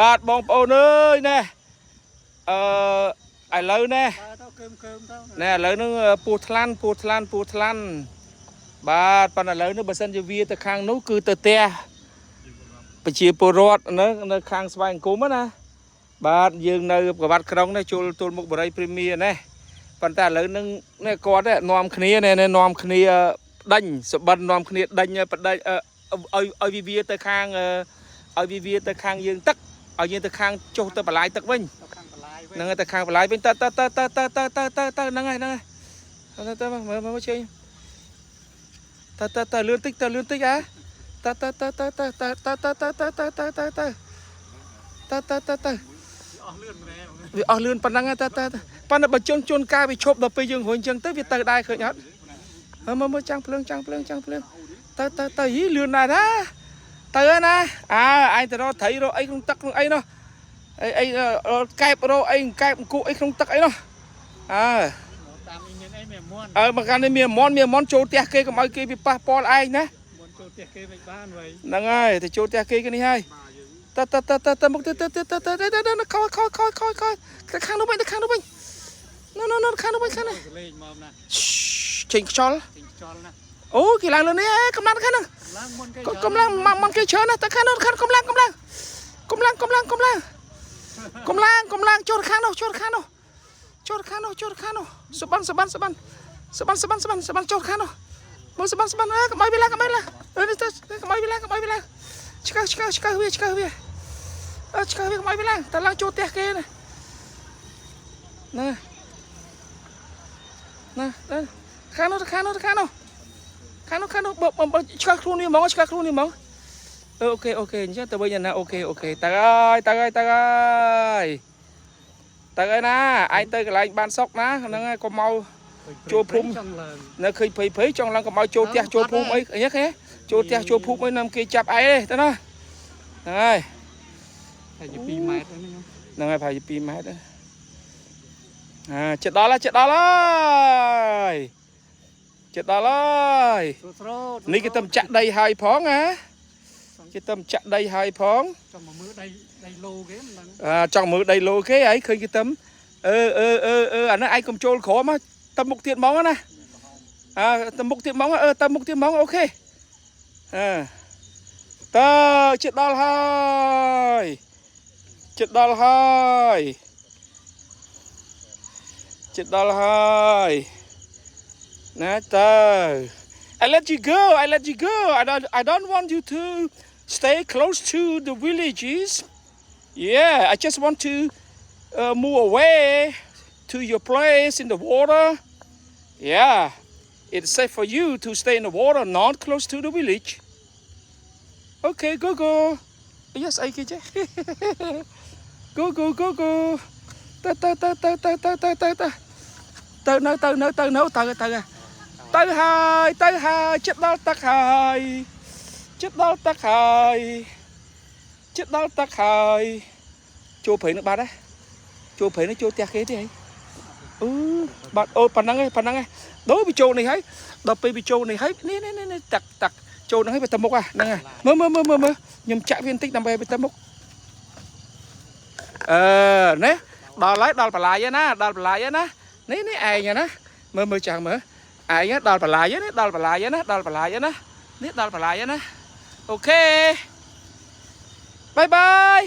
បាទបងប្អូនអើយណែឥឡូវណែណែឥឡូវហ្នឹងពស់ថ្លាន់បាទប៉ុន្តែឥឡូវនេះបើសិនជាវាទៅខាងនោះគឺទៅផ្ទះប្រជាពលរដ្ឋនៅខាងស្វែងអង្គមណាបាទយើងនៅប្រវត្តិក្រុងនេះចូលទល់មុខបរិយព្រីមៀណាប៉ុន្តែឥឡូវហ្នឹងនេះគាត់នាំគ្នានាំគ្នាដេញសបិននាំគ្នាដេញបដិឲ្យវាទៅខាងឲ្យវាទៅខាងយើងទឹកឲ្យយើងទៅខាងចុះទៅបន្លាយទឹកវិញហ្នឹងទៅខាងបន្លាយវិញទៅហ្នឹងហើយទៅមើលជើញទៅលឿនតិចហ៎ទៅវាអស់លឿនប៉ុណ្ណឹងទៅប៉ុន្តែបើជន់ការវាឈប់ដល់ពេលយើងរុញអញ្ចឹងទៅវាទៅដែរឃើញអត់មើលចាំងភ្លើងទៅយីលឿនដែរណាទៅណាអញទៅរកត្រីរកអីក្នុងទឹកក្នុងអីនោះអីកែបរកអីកែបអង្គុអីក្នុងទឹកអីនោះតាមមានអីមានមន់មកកាន់នេះមានមន់ចូលផ្ទះគេកុំឲ្យគេវាប៉ះពាល់ឯងណាមន់ចូលផ្ទះគេមិនបានវ៉ៃហ្នឹងហើយទៅចូលផ្ទះគេនេះហើយទៅមកទៅខោខាងនោះវិញខាងនោះវិញនោះខាងនោះវិញខាងនេះលេងមកណាចេញខ្យល់ណាអូគេឡើងលើនេះកំឡាំខាងហ្នឹងកំឡាំមកគេច្រើនណាស់ទៅខាងនោះកំឡាំចូលខាងនោះសបានចូលខាងនោះមើលសបានកុំឲ្យវាឡើងនេះទៅកុំឲ្យវាឡើងឆ្កឹះវាឆ្កឹះវាកុំឲ្យវាឡើងតែឡើងចូលផ្ទះគេណាខាងនោះឆ្កឹះខ្លួននេះហ្មងអូខេអញ្ចឹងទៅវិញណាអូខេទៅហើយណាឯងទៅកន្លែងបានសុកណាហ្នឹងហើយកុំមកចូលភូមិនៅឃើញភ័យចង់ឡើងកុំឲ្យចូលផ្ទះចូលភូមិអីឃើញទេចូលផ្ទះចូលភូមិអីនាំគេចាប់ឯងទេទៅណាហ្នឹងហើយតែជា2ម៉ែត្រហ្នឹងហើយប្រហែលជា2ម៉ែត្រចិត្តដល់ហើយនេះគេទៅចាក់ដីហើយផងណាគេទៅចាក់ដីហើយផងចង់មកមើលដីឡូគេមិនដឹងចង់មើលដីឡូគេហើយឃើញគេទៅអានេះឯងកុំចូលក្រមទៅមុខទៀតហ្មងណាទៅមុខទៀតហ្មងអូខេតើចិត្តដល់ហើយណាតើI let you go. I don't want you to stay close to the villages. Yeah, I just want to move away to your place in the water. Yeah, it's safe for you to stay in the water, not close to the village. Okay, go. Yes, I get you. Go. Tới hai chết đau tắc hai chô phế nước ba đấy chô phế nó chô tẹt kế thế ấy bạn ôi phần năng ấy đối bị chô này hay đập bị chô này hay nè tặc chô nó hay bị tầm mốc nè mơ nhầm chạy viên tích nằm về bị tầm mốc nè đào bà lại á ná nè ai nha ná mơ chàng mơ ai nhá đào bà lại á ná ok bye bye